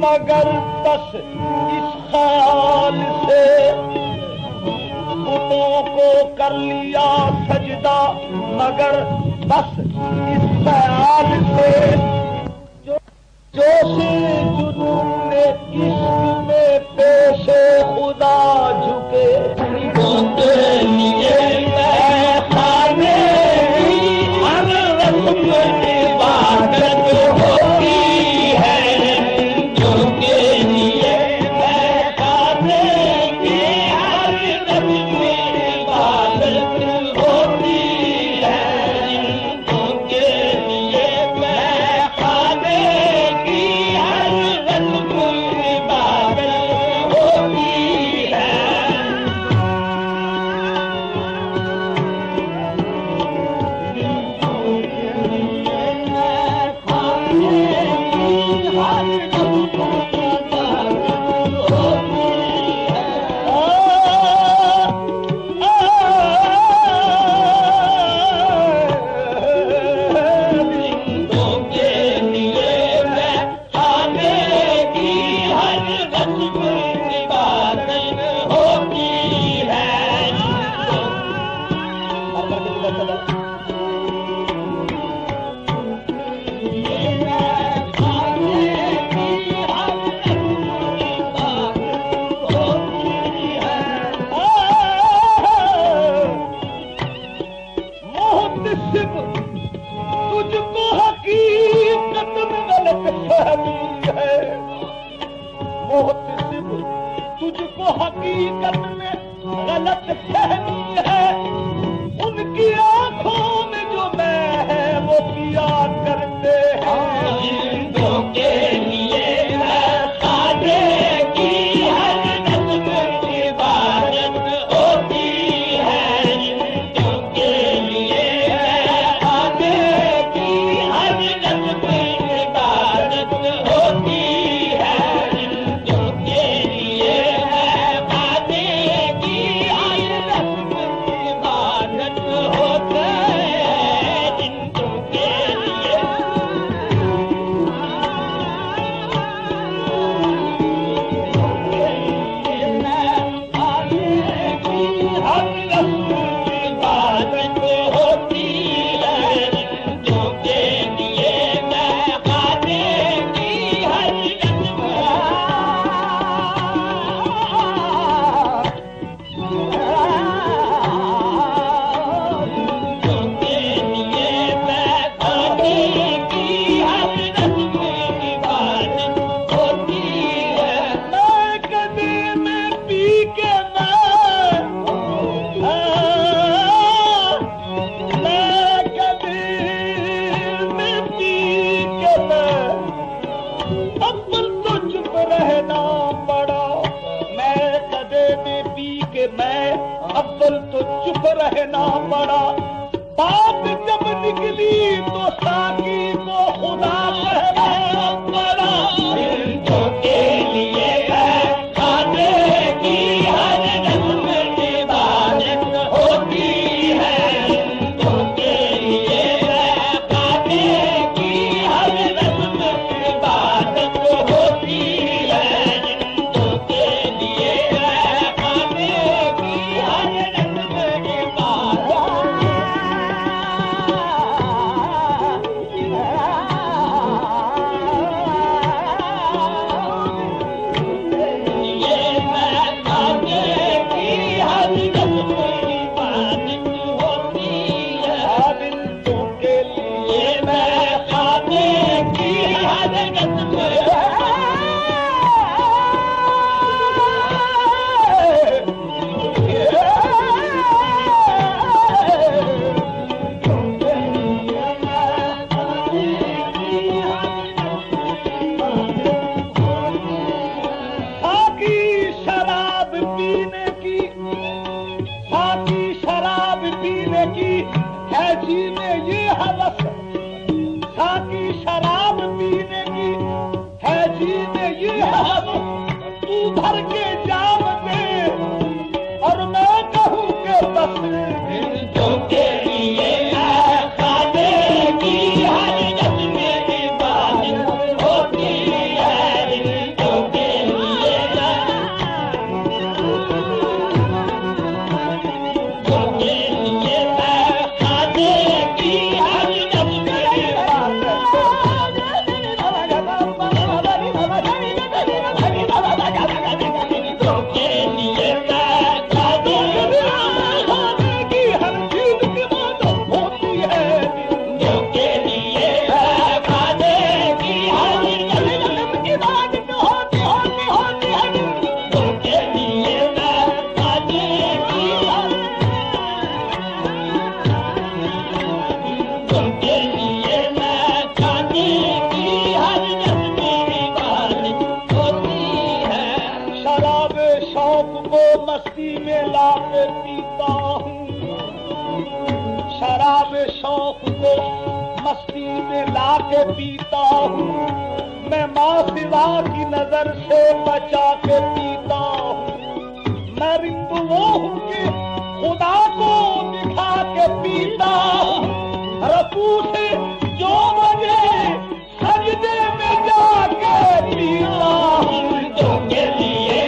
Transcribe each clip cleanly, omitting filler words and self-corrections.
मगर बस इस ख्याल से बुतों को कर लिया सजदा, मगर बस इस ख्याल से जोश जुनून में इश्क में पेशे खुदा झुके। उनके लिए मैं खाने की हर रस्म इबादत होती है, उनके लिए मैं खाने की हर रस्म इबादत होती है, उनके लिए मैं खाने की हर रस्म इबादत होती है। तुझको हकीकत में गलत फहमी है, मोहतसिब तुझको हकीकत में गलत फहमी है, उनकी आंखों में जो मैं है वो किया करते हैं। हिंदों के लिए मैं खाने की हर रस्म इबादत होती है, हिंदों के लिए मैं खाने की हर रस्म इबादत होती है, हिंदों के लिए मैं खाने की हर रस्म इबादत होती है, हिंदों के लिए अव्वल तो चुप रहना पड़ा, बात जब निकली तो साकी को खुदा कहना पड़ा। की शराब पीने की है जीने ये हद, तू भर के जाम दे और मैं कहूँ के बस जो के लिए खाने की हर रस्म इबादत होती है, जो के लिए खाने की हर रस्म मस्ती में लाके पीता हूँ, शराब शौक को मस्ती में लाके पीता हूँ, मैं माँ सिवा की नजर से बचा के पीता हूँ, मैं रिंदुओं हूँ कि खुदा को दिखा के पीता हूँ, रफू से जो बजे सजदे में जाके पीता हूँ, जो के लिए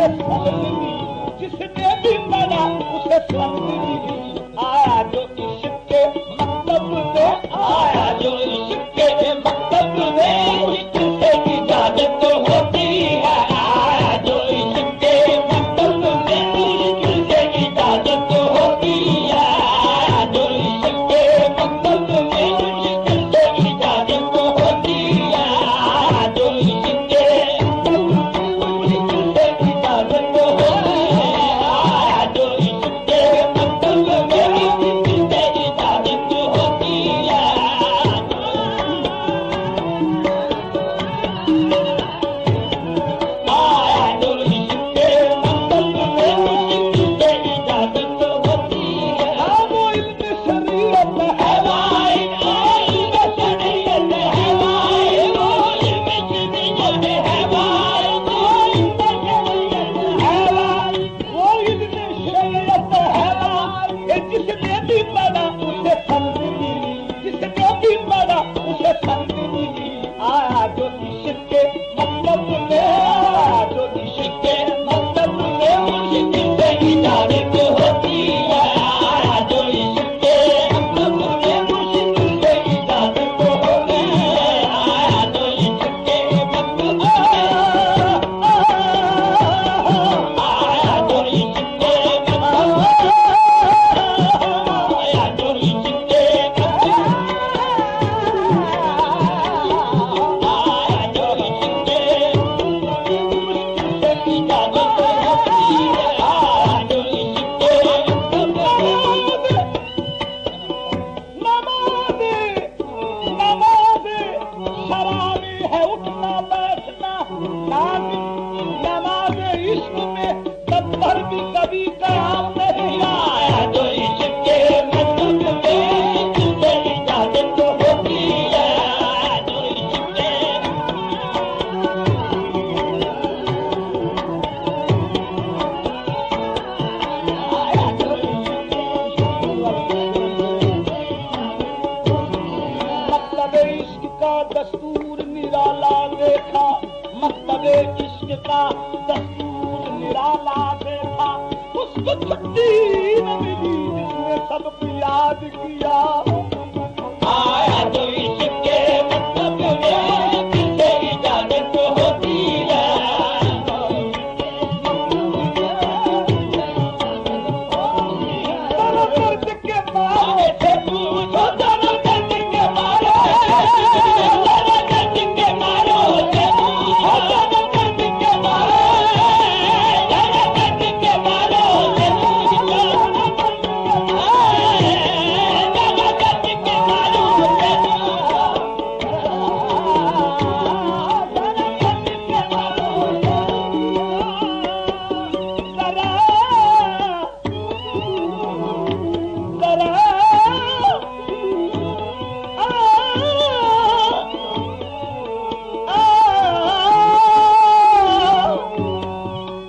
उसे समझनी, जिसने भी पढ़ा उसे समझनी। आया जो इश्क के मतलब में, आया जो इश्क के मतलब में, मुश्किल से इजाजत होती है। आया जो इश्क के मतलब में, मुश्किल से इजाजत होती है। आया जो इश्क के मतलब में, मुश्किल से इजाजत होती है। आया जो इश्क के मुश्किल से इजाजत होती है। आया जो इश्क के मतलब में, मुश्किल से इजाजत होती है। आया जो इश्क के मतलब में, मुश्किल से इजाजत होती है। हाँ, वो इल्म शरीयत है भाई, वो इल्म शरीयत है भाई, वो इल्म शरीयत है भाई, वो इल्म शरीयत है भाई, वो इल्म शरीयत है भाई। जिसने भी पढ़ा उसे समझनी, जिसने भी पढ़ा उसे समझनी। आया जो इश्क के मतलब में, आया जो इश्क के मतलब में, मुश्किल से इजाजत होती है। आया जो इश्क के मतलब में, मुश्किल से इजाजत होती है। आया जो इश्क के मतलब में, आया जो इश्क के मतलब में, आया जो इश्क के कभी काम नहीं आया जो इश्क के मतलब में, तुझे इजाजत होती है। जो इश्क के आया जो इश्क मतलब इश्क का दस्तूर निराला देखा, मतलब इश्क का दस्तूर निराला देखा। उसको छुट्टी न मिली जिसने सबको याद किया। आया जो इश्क के मतलब में, तुझे इजाजत होती है। दोनों दर्द के मारे से पूछो, दोनों दर्द के मारे, दोनों दर्द के मारो से पूछो, दोनों दर्द के मारे, दोनों दर्द के मारो से पूछो, दोनों दर्द के मारे, दोनों दर्द के मारो से पूछो, दोनों दर्द के मारो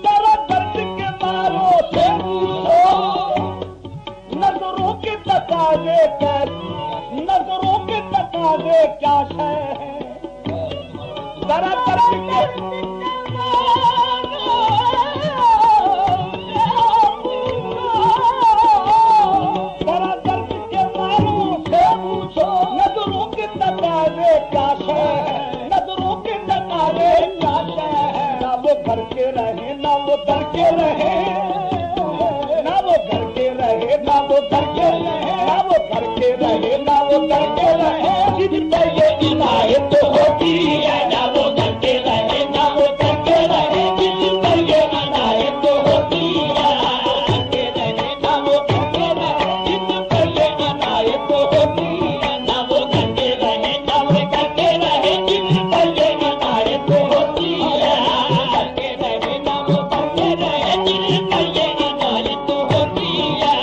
जरा दर्द के मारो से पूछो, नजरों के तकाजे कर, नजरों के तकाजे क्या शय है। जरा दर्द के जरा दर्द के मारो से पूछो, नजरों के तकाजे क्या शय है। नजरों के तकाजे क्या शय है। ना वो घर के रहे, ना वो घर के रहे, ना वो घर के रहे, ना वो घर के रहे, ना वो घर के रहे, ना वो घर के रहे। जिन पर ये इनायत होती है, ना वो घर के रहे, ना वो घर के रहे, जिन पर ये इनायत होती है। के रहे, ना वो घर के रहे, जिन पर ये इनायत होती है। ना वो घर के रहे, ना वो घर के रहे, जिन पर ये इनायत होती है। के रहे, ना वो घर के रहे, जिन पर ये इनायत होती है।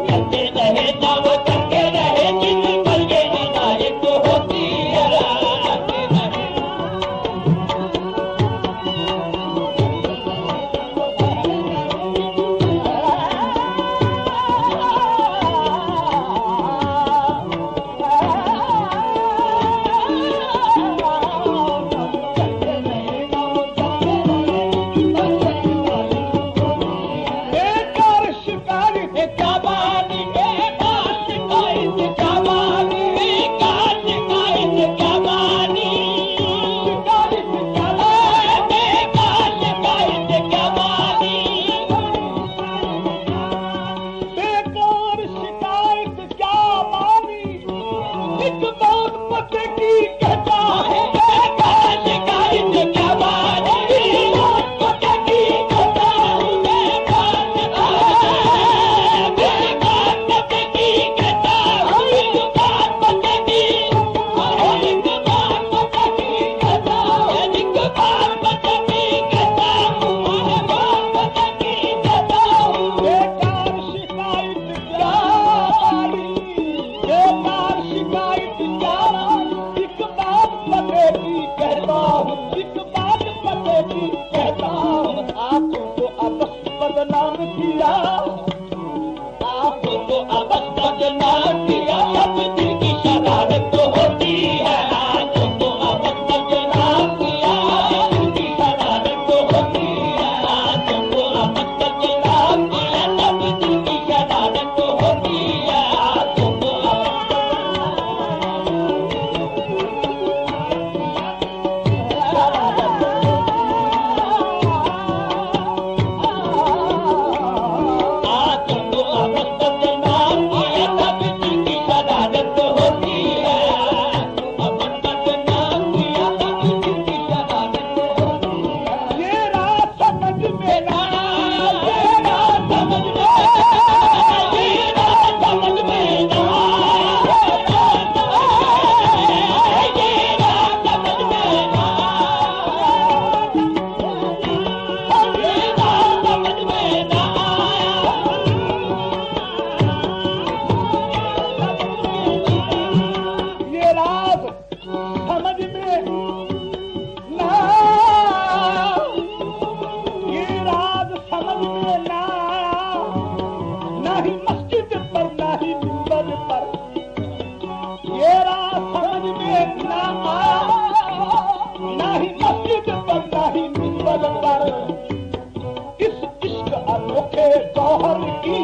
करते रहे, ना वो करते रहे, जिन पर ये इनायत होती है। समझ में ना, ये राज समझ में ना आया, ना ही मस्जिद पर ना ही मिंबर पर, ये राज समझ में ना आया, ना ही मस्जिद पर ना ही मिंबर पर। इस इश्क अनोखे गौहर की,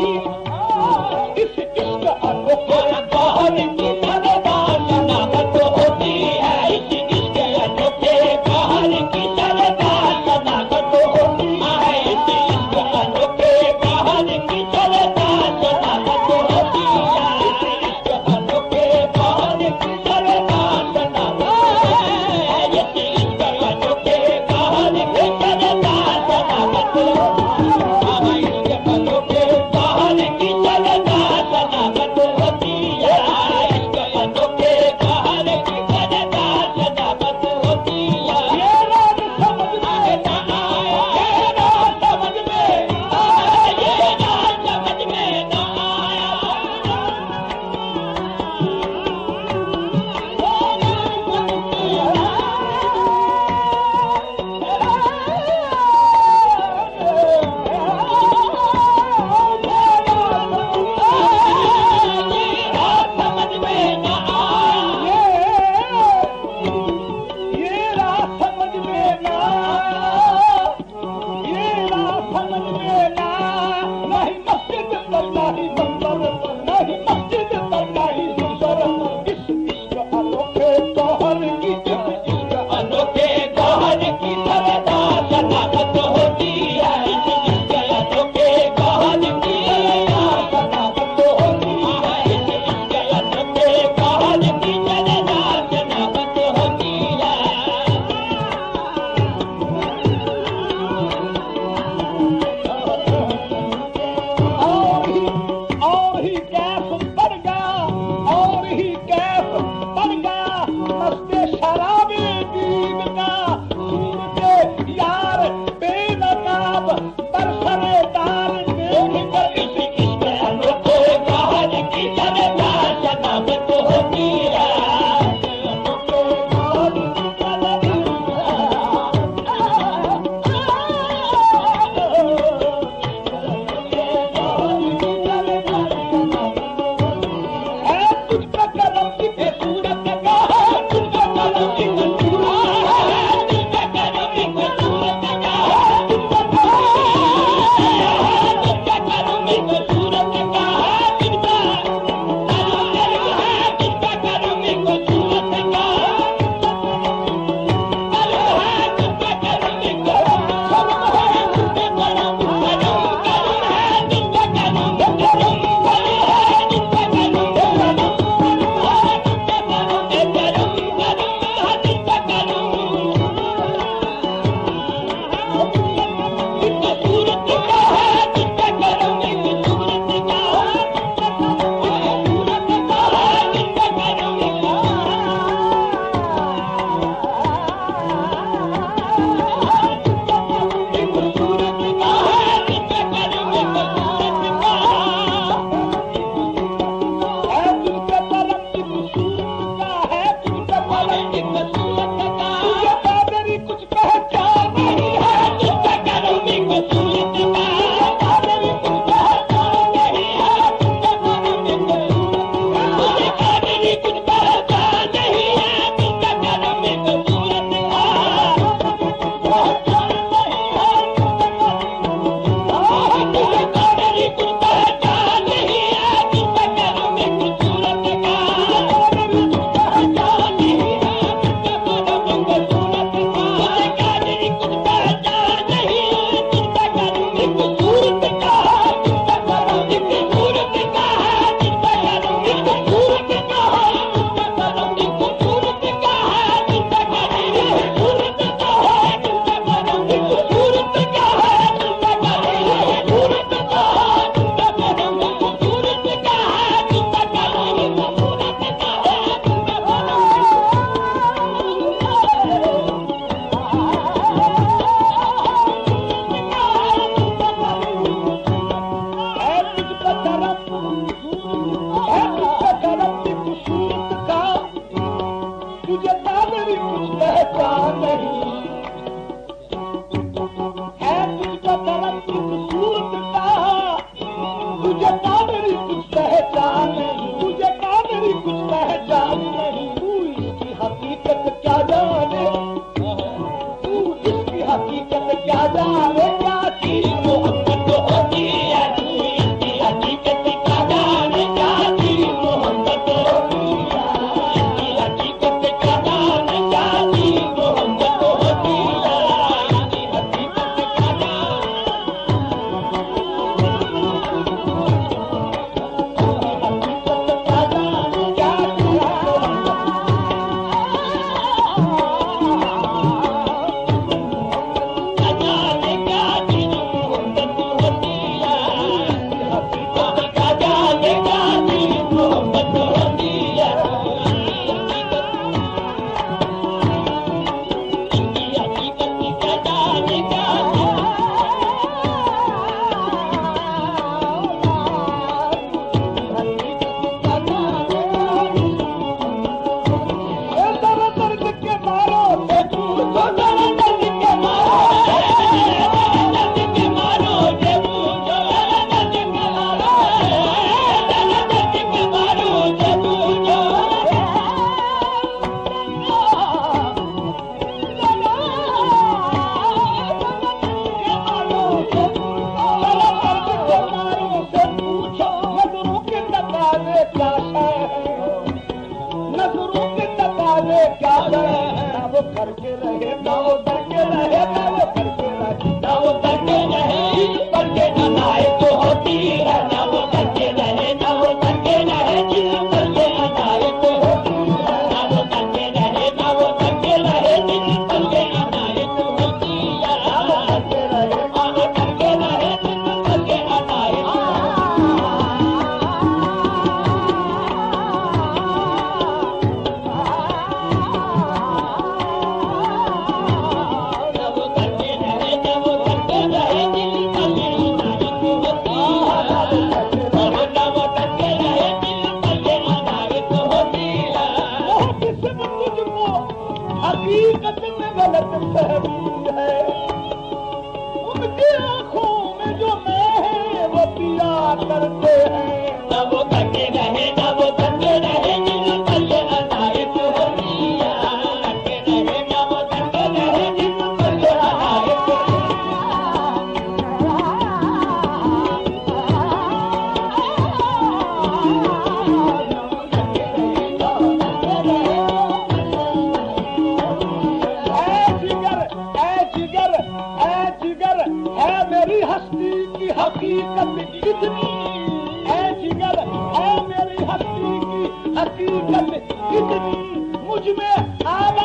इस इश्क अनोखे गौहर की सरदार शनाख्त होती है, इस इश्क अनोखे गौहर की सरदार शनाख्त होती है, इस इश्क अनोखे गौहर की सरदार शनाख्त होती है, इस इश्क अनोखे गौहर की सरदार शनाख्त होती है। मेरी कुछ पहचान नहीं है, तुझको तरफ खूबसूरत का, तुझे का मेरी कुछ पहचान नहीं, तुझे का मेरी कुछ पहचान नहीं। तू इसकी हकीकत क्या जाने, तू इसकी हकीकत क्या जाने, क्या चीज मोहब्बत होती है, तू इसकी हकीकत क्या जाने, क्या चीज मोहब्बत होती है, इसकी हकीकत क्या जाने, क्या चीज मोहब्बत होती है, इसकी हकीकत क्या जाने, करके रहे ना वो करके रहे ना वो करके रहे ना वो करके रहे, करके अनाए तो होती है, ना वो करके रहे ना वो करके रहे, करके अनाए तो होती है, ना वो करके रहे ना वो करके रहे, करके अनाए तो होती है, ना वो करके रहे ना वो करके रहे, करके अनाए तो हकीकत में गलत फहमी है, उनकी आंखों में जो मैं है वो पिया करते हैं, न वो करके रहे न वो करके रहे, जिन करके अनायत होती है, करके रहे न वो करके रहे, जिन करके अनायत है मेरी हस्ती की हकीकत कितनी, ऐ जिगर है मेरी हस्ती की हकीकत कितनी, मुझ में आवाज